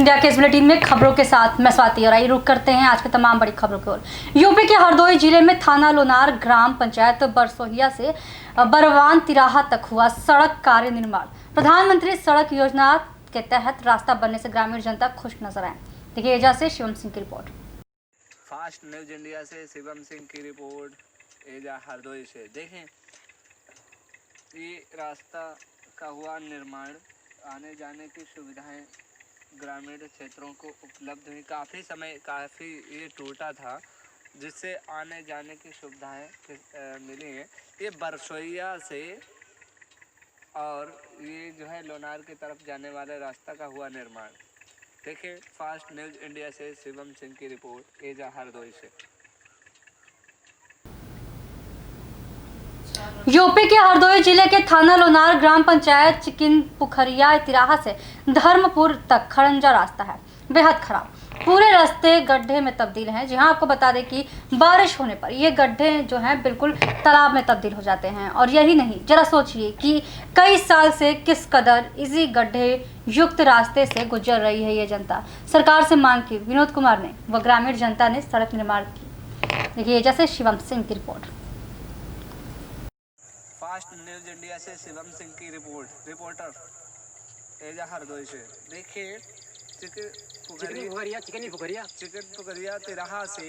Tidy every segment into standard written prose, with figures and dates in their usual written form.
India के इस bulletin में खबरों के साथ मैं स्वाति और आइए रुक करते हैं आज के तमाम बड़ी खबरों की ओर। यूपी के हरदोई जिले में थाना लोनार ग्राम पंचायत बरसोहिया से बरवान तिराहा तक हुआ सड़क कार्य निर्माण। प्रधानमंत्री सड़क योजना के तहत रास्ता बनने से ग्रामीण जनता खुश नजर आए। देखिए एजा से शिवम सिंह की रिपोर्ट। फास्ट न्यूज इंडिया से शिवम सिंह की रिपोर्ट एजा हरदोई से। देखें ये रास्ता का हुआ निर्माण, आने जाने की सुविधाएं ग्रामीण क्षेत्रों को उपलब्ध हुई। काफ़ी ये टूटा था जिससे आने जाने की सुविधाएं मिली हैं। ये बरसोइया से और ये जो है लोनार की तरफ जाने वाले रास्ता का हुआ निर्माण। देखिए फास्ट न्यूज इंडिया से शिवम सिंह की रिपोर्ट एजा हरदोई से। यूपी के हरदोई जिले के थाना लोनार ग्राम पंचायत चिकिन पुखरिया तिराहा से धर्मपुर तक खड़ंजा रास्ता है बेहद खराब। पूरे रास्ते गड्ढे में तब्दील हैं। जी हाँ, आपको बता दें कि बारिश होने पर ये गड्ढे जो हैं बिल्कुल तालाब में तब्दील हो जाते हैं। और यही नहीं, जरा सोचिए कि कई साल से किस कदर इसी गड्ढे युक्त रास्ते से गुजर रही है ये जनता। सरकार से मांग की विनोद कुमार ने व ग्रामीण जनता ने सड़क निर्माण की। देखिए जैसे शिवम सिंह की रिपोर्ट। फास्ट न्यूज इंडिया से शिवम सिंह की रिपोर्टर एजा हरदोई से। देखिए चिकन पुखरिया तिराहा से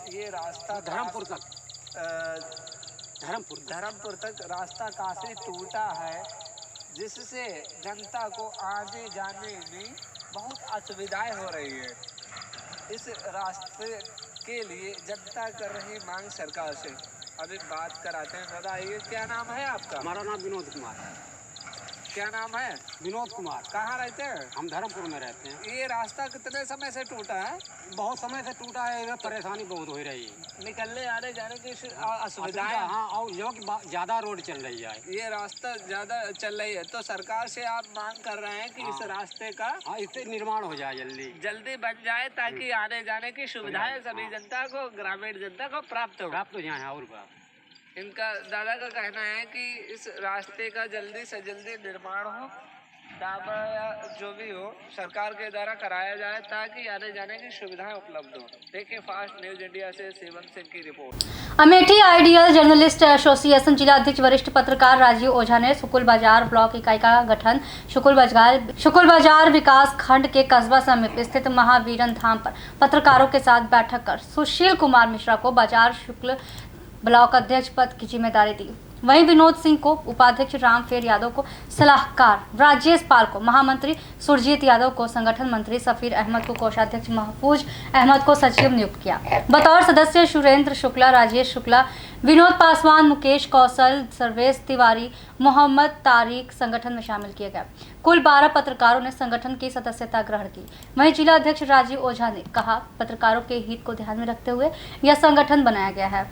ये रास्ता धर्मपुर तक रास्ता काफ़ी टूटा है, जिससे जनता को आने जाने में बहुत असुविधाएं हो रही है। इस रास्ते के लिए जनता कर रही मांग सरकार से। अभी बात कराते हैं। बताइए क्या नाम है आपका? हमारा नाम विनोद कुमार है। क्या नाम है? विनोद कुमार। कहाँ रहते हैं? हम धर्मपुर में रहते हैं। ये रास्ता कितने समय से टूटा है? बहुत समय से टूटा है, इधर परेशानी बहुत हो रही है, निकलने आने जाने की असुविधाएं। हाँ, और ज़्यादा रोड चल रही है। ये रास्ता ज़्यादा चल रही है तो सरकार से आप मांग कर रहे हैं कि इस रास्ते का इससे निर्माण हो जाए जल्दी बन जाए, ताकि आने जाने की सुविधाएं सभी जनता को, ग्रामीण जनता को प्राप्त हो जाए। और इनका दादा का कहना है कि इस रास्ते का जल्दी से जल्दी निर्माण हो, डामर या जो भी हो सरकार के द्वारा कराया जाए, ताकि आने जाने की सुविधाएं उपलब्ध हो। देखिए फास्ट न्यूज इंडिया से शिवम सिंह की report. Amethi ideal journalist association जिला अध्यक्ष वरिष्ठ पत्रकार राजीव ओझा ने शुकुल बाजार ब्लॉक इकाई का गठन शुकुल बाजार विकास खंड के कस्बा समीप स्थित महावीरन धाम पर पत्रकारों के साथ बैठक कर सुशील कुमार मिश्रा को बाजार शुक्ल ब्लॉक अध्यक्ष पद की जिम्मेदारी दी। वहीं विनोद सिंह को उपाध्यक्ष, रामफेर यादव को सलाहकार, राजेश पाल को महामंत्री, सुरजीत यादव को संगठन मंत्री, सफीर अहमद को कोषाध्यक्ष, महफूज अहमद को सचिव नियुक्त किया। बतौर सदस्य सुरेंद्र शुक्ला, राजेश शुक्ला, विनोद पासवान, मुकेश कौशल, सर्वेश तिवारी, मोहम्मद तारिक संगठन में शामिल किए गए। कुल 12 पत्रकारों ने संगठन की सदस्यता ग्रहण की। वहीं जिला अध्यक्ष राजीव ओझा ने कहा, पत्रकारों के हित को ध्यान में रखते हुए यह संगठन बनाया गया है,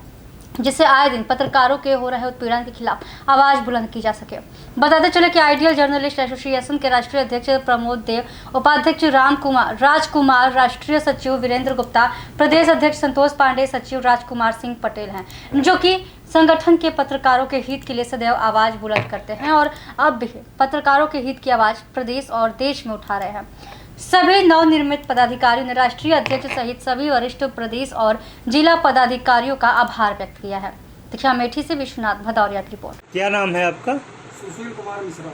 जिससे आए दिन पत्रकारों के हो रहे उत्पीड़न के खिलाफ आवाज बुलंद की जा सके। बताते चले कि आइडियल जर्नलिस्ट एसोसिएशन के राष्ट्रीय अध्यक्ष प्रमोद देव, उपाध्यक्ष राजकुमार, राष्ट्रीय सचिव वीरेंद्र गुप्ता, प्रदेश अध्यक्ष संतोष पांडे, सचिव राजकुमार सिंह पटेल हैं, जो कि संगठन के पत्रकारों के हित के लिए सदैव आवाज बुलंद करते हैं और अब भी पत्रकारों के हित की आवाज प्रदेश और देश में उठा रहे हैं। सभी नवनिर्मित पदाधिकारियों ने राष्ट्रीय अध्यक्ष सहित सभी वरिष्ठ प्रदेश और जिला पदाधिकारियों का आभार व्यक्त किया है। देखिए अमेठी से विश्वनाथ भदौरिया की रिपोर्ट। क्या नाम है आपका? सुशील कुमार मिश्रा।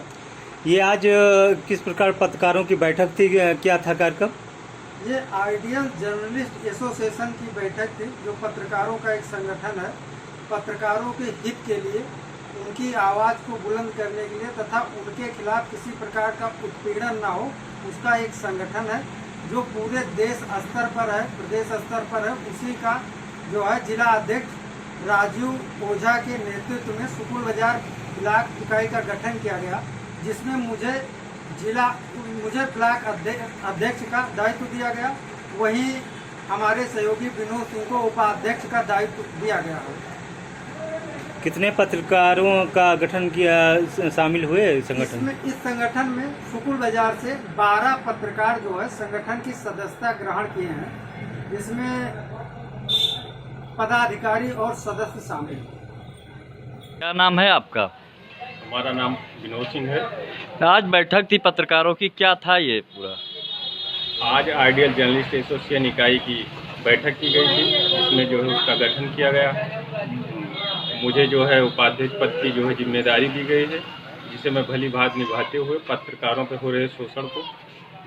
ये आज किस प्रकार पत्रकारों की बैठक थी, क्या था कार्यक्रम? ये आइडियल जर्नलिस्ट एसोसिएशन की बैठक थी, जो पत्रकारों का एक संगठन है। पत्रकारों के हित के लिए, उनकी आवाज़ को बुलंद करने के लिए तथा उनके खिलाफ किसी प्रकार का उत्पीड़न ना हो, उसका एक संगठन है जो पूरे देश स्तर पर है, प्रदेश स्तर पर है। उसी का जो है जिला अध्यक्ष राजीव ओझा के नेतृत्व में शुकुल बाजार ब्लॉक इकाई का गठन किया गया, जिसमें मुझे ब्लॉक अध्यक्ष का दायित्व दिया गया। वहीं हमारे सहयोगी विनोद सिंह को उपाध्यक्ष का दायित्व दिया गया है। कितने पत्रकारों का गठन किया, शामिल हुए संगठन? इस संगठन में शुकुल बाजार से 12 पत्रकार जो है संगठन की सदस्यता ग्रहण किए हैं, जिसमें पदाधिकारी और सदस्य शामिल हैं। क्या नाम है आपका? हमारा नाम विनोद सिंह है। आज बैठक थी पत्रकारों की, क्या था ये पूरा? आज आइडियल जर्नलिस्ट एसोसिएशन इकाई की बैठक की गई थी, इसमें जो है उसका गठन किया गया। मुझे जो है उपाध्यक्ष पद की जो है जिम्मेदारी दी गई है, जिसे मैं भली भांति निभाते हुए पत्रकारों पर हो रहे शोषण को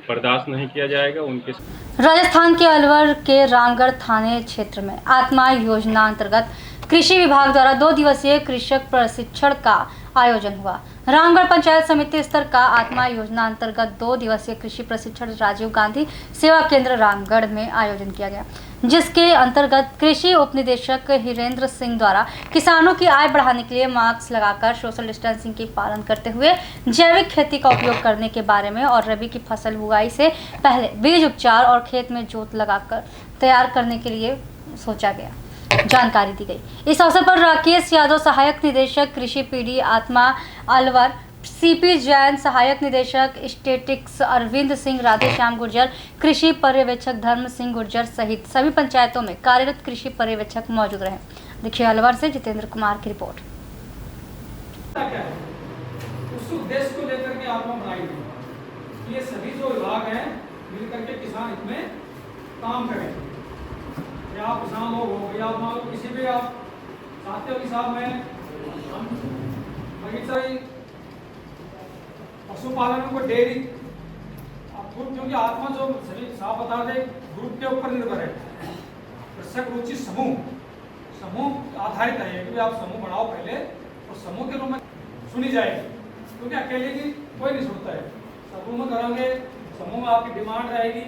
बर्दाश्त नहीं किया जाएगा। उनके राजस्थान के अलवर के रामगढ़ थाने क्षेत्र में आत्मा योजना अंतर्गत कृषि विभाग द्वारा 2 दिवसीय कृषक प्रशिक्षण का आयोजन हुआ। रामगढ़ पंचायत समिति स्तर का आत्मा योजना अंतर्गत 2 दिवसीय कृषि प्रशिक्षण राजीव गांधी सेवा केंद्र रामगढ़ में आयोजन किया गया, जिसके अंतर्गत कृषि उप निदेशक हिरेंद्र सिंह द्वारा किसानों की आय बढ़ाने के लिए मास्क लगाकर सोशल डिस्टेंसिंग की पालन करते हुए जैविक खेती का उपयोग करने के बारे में और रबी की फसल बुआई से पहले बीज उपचार और खेत में जोत लगाकर तैयार करने के लिए सोचा गया, जानकारी दी गई। इस अवसर पर राकेश यादव सहायक निदेशक कृषि पीडी आत्मा अलवर, सीपी जैन सहायक निदेशक स्टेटिक्स अरविंद सिंह, राधेश्याम गुर्जर कृषि पर्यवेक्षक धर्म सिंह गुर्जर सहित सभी पंचायतों में कार्यरत कृषि पर्यवेक्षक मौजूद रहे। देखिए अलवर से जितेंद्र कुमार की रिपोर्ट। उस उद्देश्य को लेकर के आत्मा बनाई गई। ये सभी जो विभाग हैं मिलकर के किसान इसमें काम करें। या आप किसान लोग हो या आप मान लो किसी भी आप चाहते हो कि साहब मैं हम बगीचा पशुपालन को डेयरी क्योंकि आत्मा जो सभी साफ बता दें ग्रुप के ऊपर निर्भर है। कृषक रुचि समूह आधारित है कि आप समूह बनाओ पहले और समूह के रूप में सुनी जाएगी, क्योंकि अकेले की कोई नहीं सुनता है। समूह में करेंगे, समूह में आपकी डिमांड रहेगी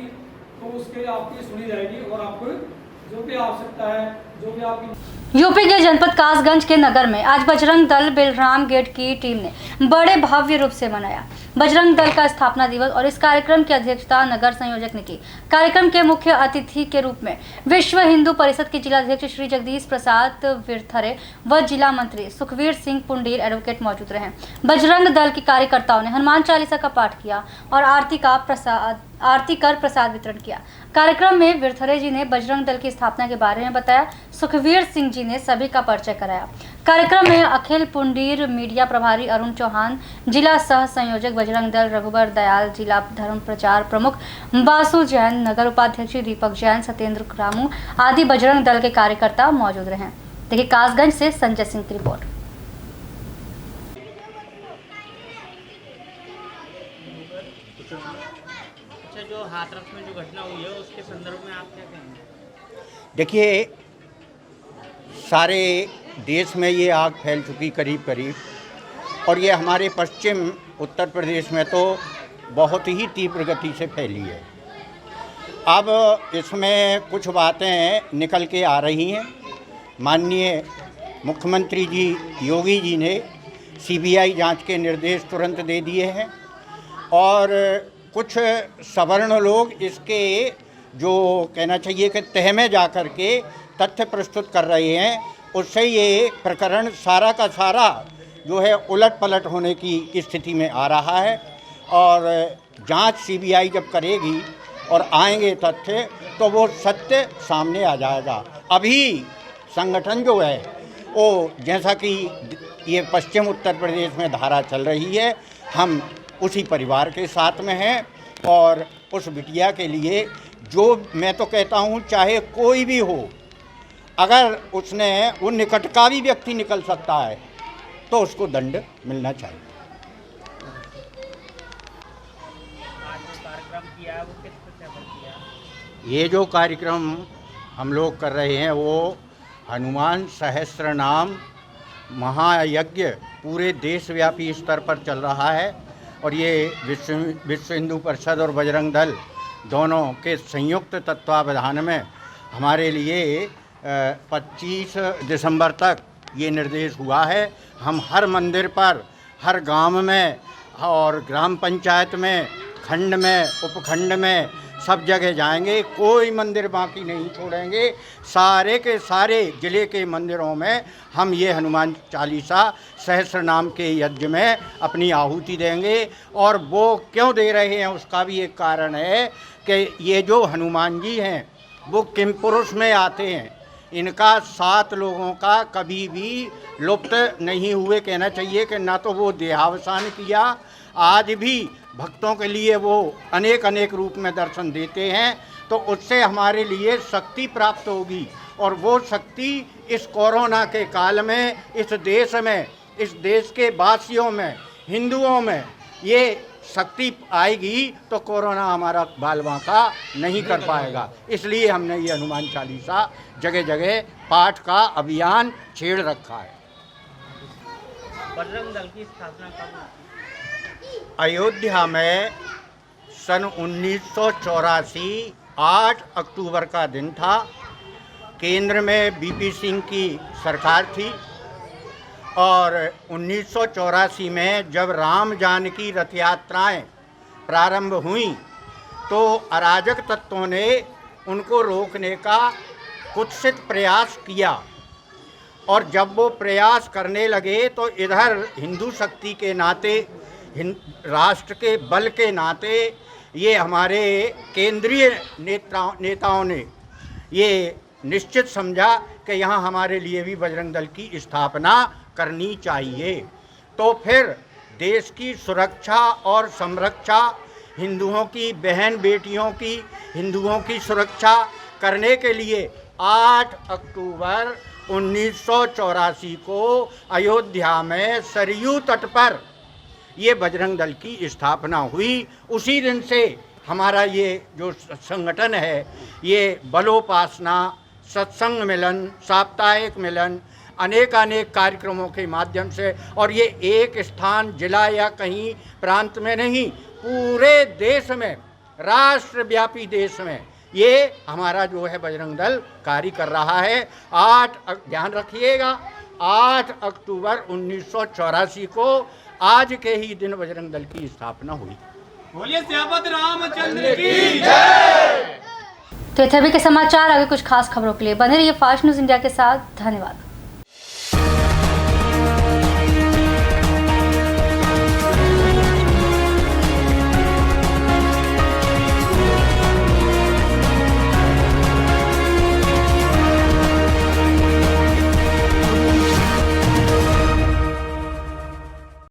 तो उसके आपकी सुनी जाएगी और आपको जो भी आवश्यकता है, जो भी आपकी। यूपी के जनपद कासगंज के नगर में आज बजरंग दल बिलराम गेट की टीम ने बड़े भव्य रूप से मनाया बजरंग दल का स्थापना दिवस और इस कार्यक्रम की अध्यक्षता नगर संयोजक ने की। कार्यक्रम के मुख्य अतिथि के रूप में विश्व हिंदू परिषद के जिलाध्यक्ष श्री जगदीश प्रसाद विरथरे व जिला मंत्री सुखवीर सिंह पुंडीर एडवोकेट मौजूद रहे। बजरंग दल के कार्यकर्ताओं ने हनुमान चालीसा का पाठ किया और आरती कर प्रसाद वितरण किया। कार्यक्रम में विरथरे जी ने बजरंग दल की स्थापना के बारे में बताया। सुखवीर सिंह जी ने सभी का परिचय कराया। कार्यक्रम में अखिल पुंडीर मीडिया प्रभारी अरुण चौहान, जिला सह संयोजक बजरंग दल रघुबर दयाल, जिला धर्म प्रचार प्रमुख बासु जैन, नगर उपाध्यक्ष दीपक जैन, सत्येंद्र रामू आदि बजरंग दल के कार्यकर्ता मौजूद रहे। देखिए कासगंज से संजय सिंह की रिपोर्ट। जो हाथरस में जो घटना हुई है उसके संदर्भ में आप क्या कहेंगे? देखिए, सारे देश में ये आग फैल चुकी करीब और ये हमारे पश्चिम उत्तर प्रदेश में तो बहुत ही तीव्र गति से फैली है। अब इसमें कुछ बातें निकल के आ रही हैं। माननीय मुख्यमंत्री जी योगी जी ने सीबीआई जांच के निर्देश तुरंत दे दिए हैं और कुछ सवर्ण लोग इसके जो कहना चाहिए कि तह में जा कर के तथ्य प्रस्तुत कर रहे हैं, उससे ये प्रकरण सारा का सारा जो है उलट पलट होने की स्थिति में आ रहा है और जांच सीबीआई जब करेगी और आएंगे तथ्य तो वो सत्य सामने आ जाएगा। अभी संगठन जो है वो जैसा कि ये पश्चिम उत्तर प्रदेश में धारा चल रही है, हम उसी परिवार के साथ में हैं और उस बिटिया के लिए जो मैं तो कहता हूँ चाहे कोई भी हो, अगर उसने वो निकट का भी व्यक्ति निकल सकता है तो उसको दंड मिलना चाहिए। ये जो कार्यक्रम हम लोग कर रहे हैं वो हनुमान सहस्त्र नाम महायज्ञ पूरे देशव्यापी स्तर पर चल रहा है और ये विश्व हिंदू परिषद और बजरंग दल दोनों के संयुक्त तत्वावधान में हमारे लिए 25 दिसंबर तक ये निर्देश हुआ है। हम हर मंदिर पर, हर गांव में और ग्राम पंचायत में, खंड में, उपखंड में सब जगह जाएंगे, कोई मंदिर बाकी नहीं छोड़ेंगे। सारे के सारे ज़िले के मंदिरों में हम ये हनुमान चालीसा सहस्र नाम के यज्ञ में अपनी आहुति देंगे और वो क्यों दे रहे हैं उसका भी एक कारण है कि ये जो हनुमान जी हैं वो किम पुरुष में आते हैं। इनका 7 लोगों का कभी भी लुप्त नहीं हुए, कहना चाहिए कि ना तो वो देहावसान किया आज भी भक्तों के लिए वो अनेक अनेक रूप में दर्शन देते हैं, तो उससे हमारे लिए शक्ति प्राप्त होगी। और वो शक्ति इस कोरोना के काल में, इस देश के वासियों में, हिंदुओं में ये शक्ति आएगी तो कोरोना हमारा बाल बांका नहीं कर पाएगा। इसलिए हमने ये हनुमान चालीसा जगह जगह पाठ का अभियान छेड़ रखा है। बजरंग दल की स्थापना कब हुई? अयोध्या में सन 1984 8 अक्टूबर का दिन था। केंद्र में बीपी सिंह की सरकार थी और 1984 में जब राम जानकी रथ यात्राएँ प्रारंभ हुई तो अराजक तत्वों ने उनको रोकने का कुत्सित प्रयास किया। और जब वो प्रयास करने लगे तो इधर हिंदू शक्ति के नाते, राष्ट्र के बल के नाते ये हमारे केंद्रीय नेताओं ने ये निश्चित समझा कि यहाँ हमारे लिए भी बजरंग दल की स्थापना करनी चाहिए। तो फिर देश की सुरक्षा और संरक्षा, हिंदुओं की बहन बेटियों की, हिंदुओं की सुरक्षा करने के लिए 8 अक्टूबर 1984 को अयोध्या में सरयू तट पर ये बजरंग दल की स्थापना हुई। उसी दिन से हमारा ये जो संगठन है, ये बलोपासना, सत्संग मिलन, साप्ताहिक मिलन, अनेक कार्यक्रमों के माध्यम से, और ये एक स्थान, जिला या कहीं प्रांत में नहीं, पूरे देश में, राष्ट्रव्यापी देश में ये हमारा जो है बजरंग दल कार्य कर रहा है। ध्यान रखिएगा, 8 अक्टूबर 1984 को आज के ही दिन बजरंग दल की स्थापना हुई। बोलिए सियापत रामचंद्र की जय। तो ये थे अभी के समाचार। आगे कुछ खास खबरों के लिए बने रहिए फास्ट न्यूज़ इंडिया के साथ। धन्यवाद।